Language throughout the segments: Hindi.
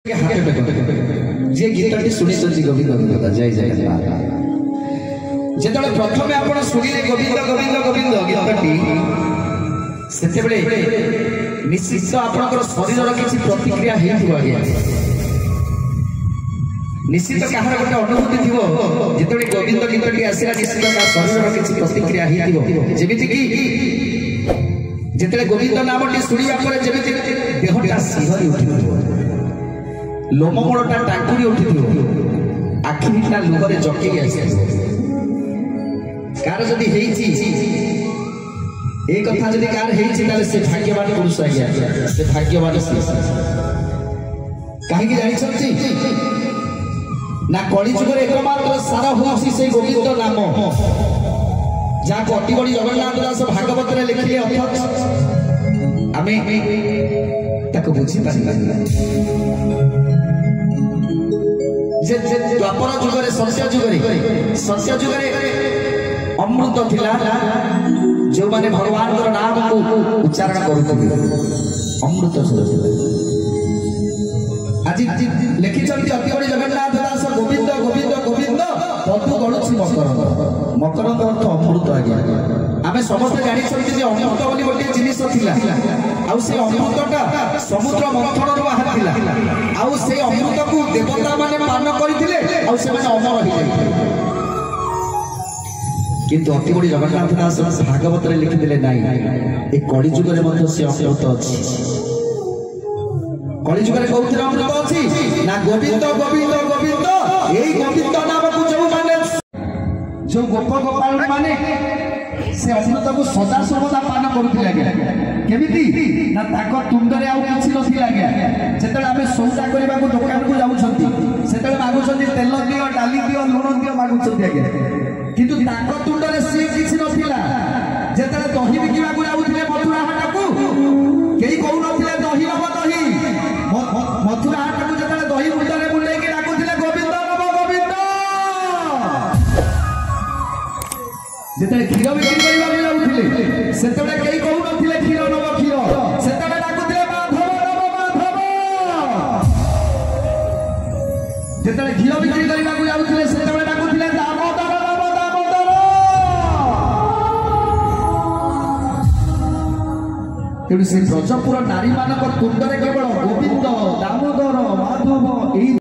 जे गीतटी शुणी गोविंद गोविंद जय जय जेतले प्रथमे आपण शुणिले गोविंद गोविंद गोविंद गीतटी सेतेबेले निश्चित आपनकर शरीर किछि प्रतिक्रिया हेइथिबो आगे निश्चित कहार गोटे अनुभूति थिबो जेतले गोविंद गीतटी आसीला निश्चित का शरीर किछि प्रतिक्रिया हेइथिबो जेमिति कि जेतले गोविंद नामटी शुणिबा परे जेमिति देहटा सिहरी उठिबो लोममूलटा टाकुरी उठिथिबो आखिटा लुगरे जकी आसी कार जदि हेइछि ए कथा जदि कार हेइछि ताले से भाग्यवान पुरुष आज्ञा से भाग्यवान से काहे कि जानि छथि ना कली जुगर एकमात्र सारा होसी से गोविंद नाम जा कोटि बड़ी जगन्नाथ दास भागवत रे लिखिले अर्थात आमे ताको बुझी पारिबा जे द्वापर जुगरे सत्य जुगरे अमृत थिला जो माने भगवान रो नाम को उच्चारण करूथिबे अमृत आज लिखि चलती अति बड़ी जगन्नाथ दास गोविंद गोविंद गोविंद पदु गणुछि मकरंद अर्थ अमृत आज्ञा आमे समस्त जानि छथि जे अमृत बोली गोटे जिनिस थिला आउ से अमृतटा समुद्र मंथन रो बाहर थिला आउ से अमृत को देवता माने पान करिथिले आउ से माने अमर होई जाइथिले किंतु अति बड़ी जगन्नाथ दास भागवत रे लिखि दिले नाही ए कली जुग रे मध्य से अमृत अछि कली जुग रे कोउतिर अमृत अछि ना गोविंद गोविंद गोविंद एई गोविंद नाम को जो माने जो गोप गोपाल माने से अमृत को सदा सर्वदा पान करुथिले आगे केमिति ना ताको तुंडरे आउ किछि नथिला आगे जेतले आमे सौदा करबा को दुकान को जाउछंती सेतले मागुछंती तेल दियो डाली दियो लूण दियो मागुछंती आगे किंतु ताको तुंडरे से किछि नथिला जेतले दही बिकिबा को जाउथिले मथुरा हाटा को केही कहू नथिले दही नब दही मथुरा हाटा को जेतले दही मुंडरे बुलेई के डाकुथिले गोविंद नब गोविंद जेतले क्षीर बिक्री करबा को जाउथिले सेतले केही कहू नथिले क्षीर नब क्षीर सेतले डाकुथिले माधव नब माधव जेतले क्षीर बिक्री करबा को जाउथिले सेतले डाकुथिले दामोदर नब दामोदर तेणु से ब्रजपुर नारी मानक तुंडरे केवल गोविंद दामोदर माधव एई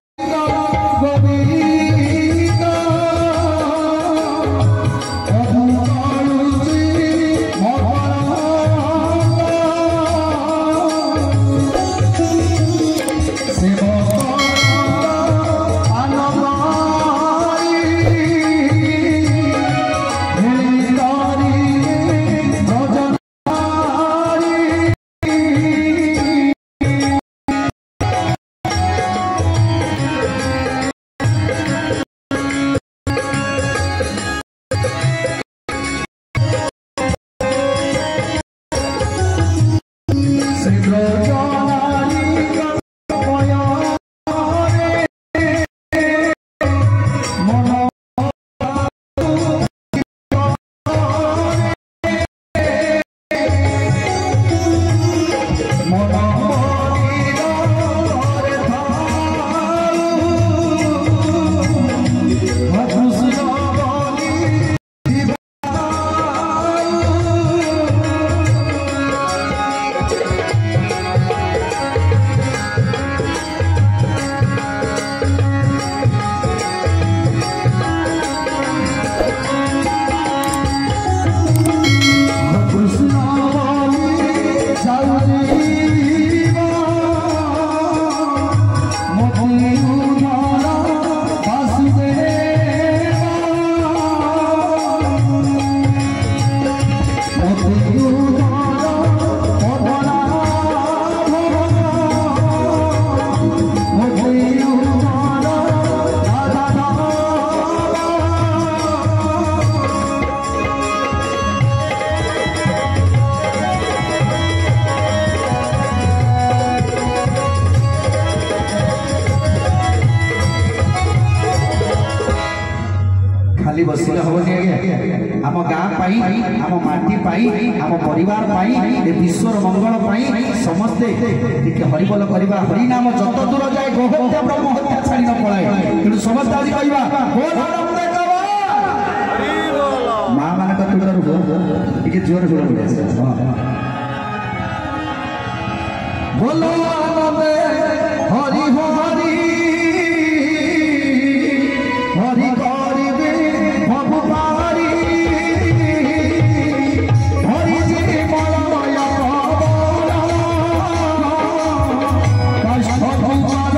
बसिले हबनी आज्ञा आम गाँ पाई आम माटी पाई आम परिवार पाई ए विश्वर मंगल पाई समस्ते टिके हरिबोल करबा हरिनाम जत दूर जाए गोहत्या ब्रह्म हत्या छाड़ी न पलाए तेणु समस्त आज कहबा माँ मान तुलर टे जोर जोर बोलो हरि हरि हरि करिबे प्रभु पारी हरि जी मलय कष्ट भुवन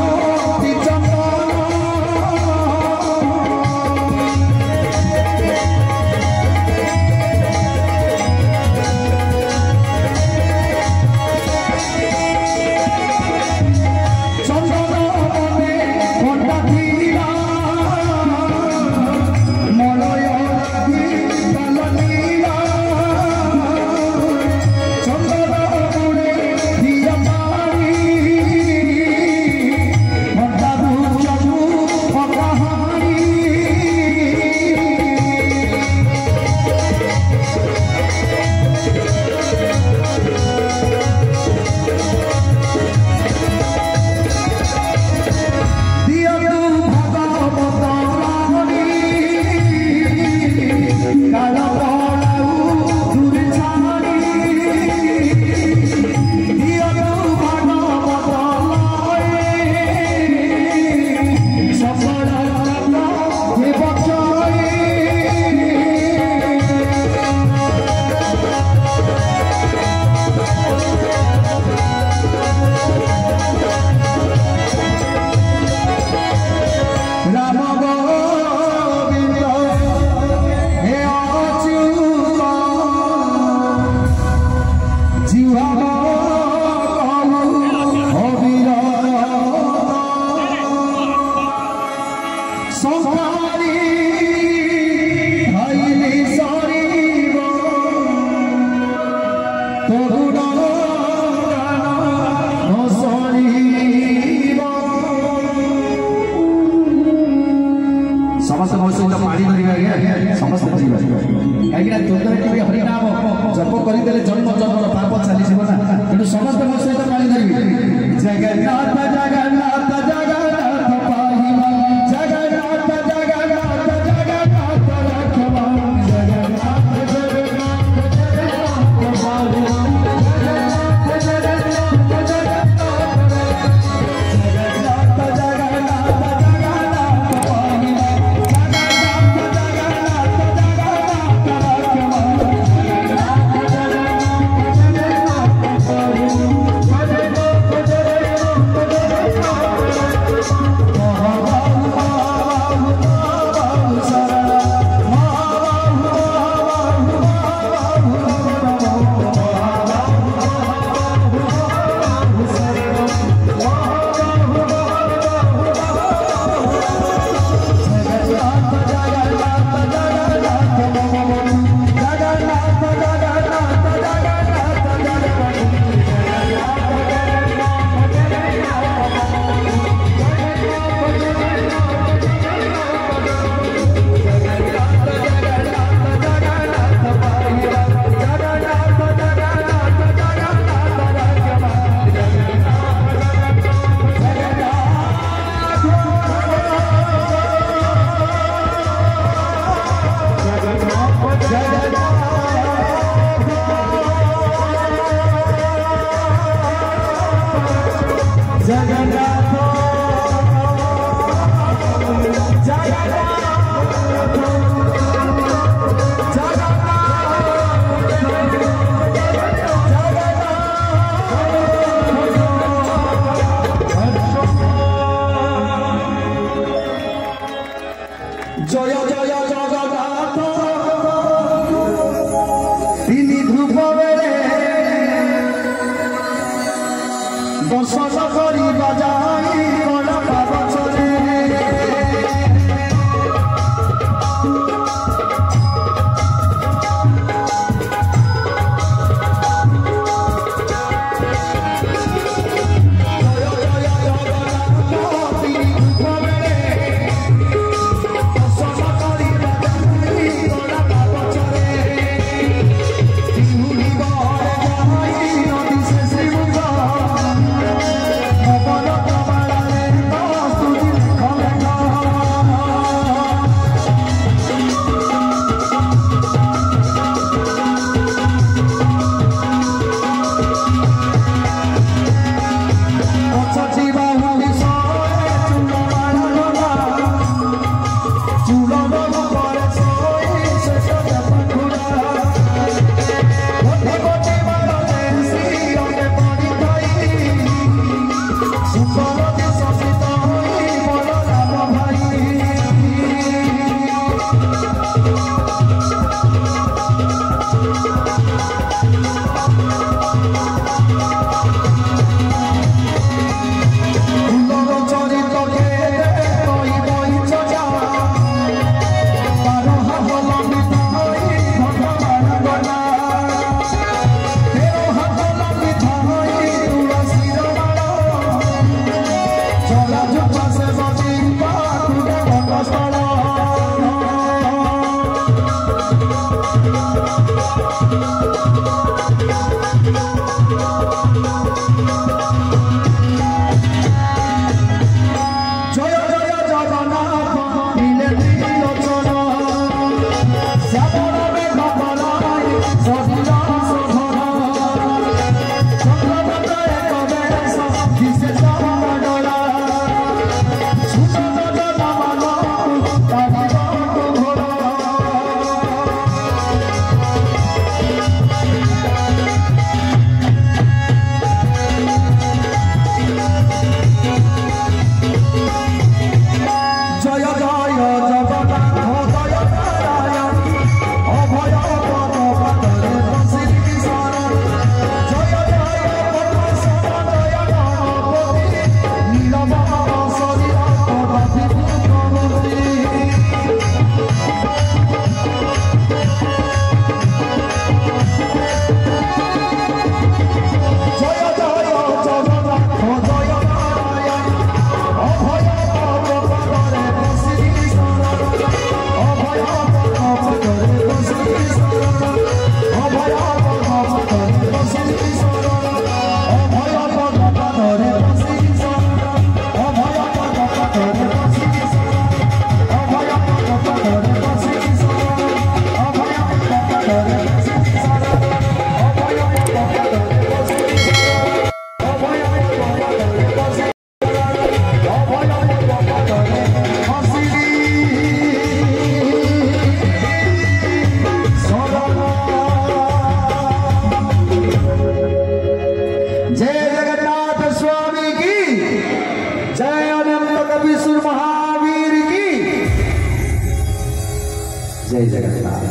जय जगन्नाथ।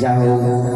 जाओ।